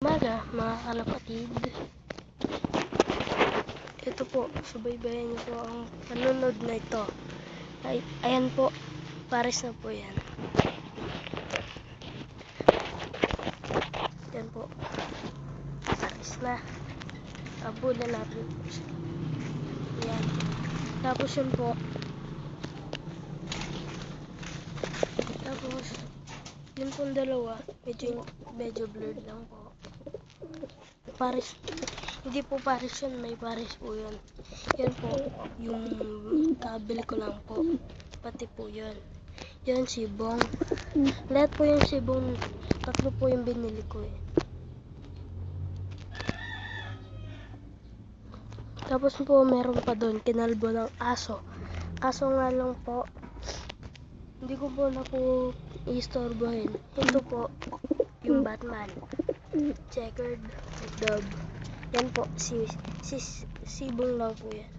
Umaga mga kalapatid, ito po, subaybayan niyo po ang panunod na ito. Ayan po, pares na po yan. Yan po, pares na. Abulan natin po siya. Yan. Tapos yun po. Tapos, yun pong dalawa, medyo blurred lang po. Pares, hindi po pares yun, may pares po yun. Yan po, yung kabili ko lang po. Pati po yun. Yan sibong. Lahat po yung sibong, tatlo po yung binili ko eh. Tapos po, meron pa doon, kinalbo ng aso. Kaso nga lang po, hindi ko po na po i-istorbohin. Ito po, yung Batman. Checkered dog. Yan po, sibong lang po yan.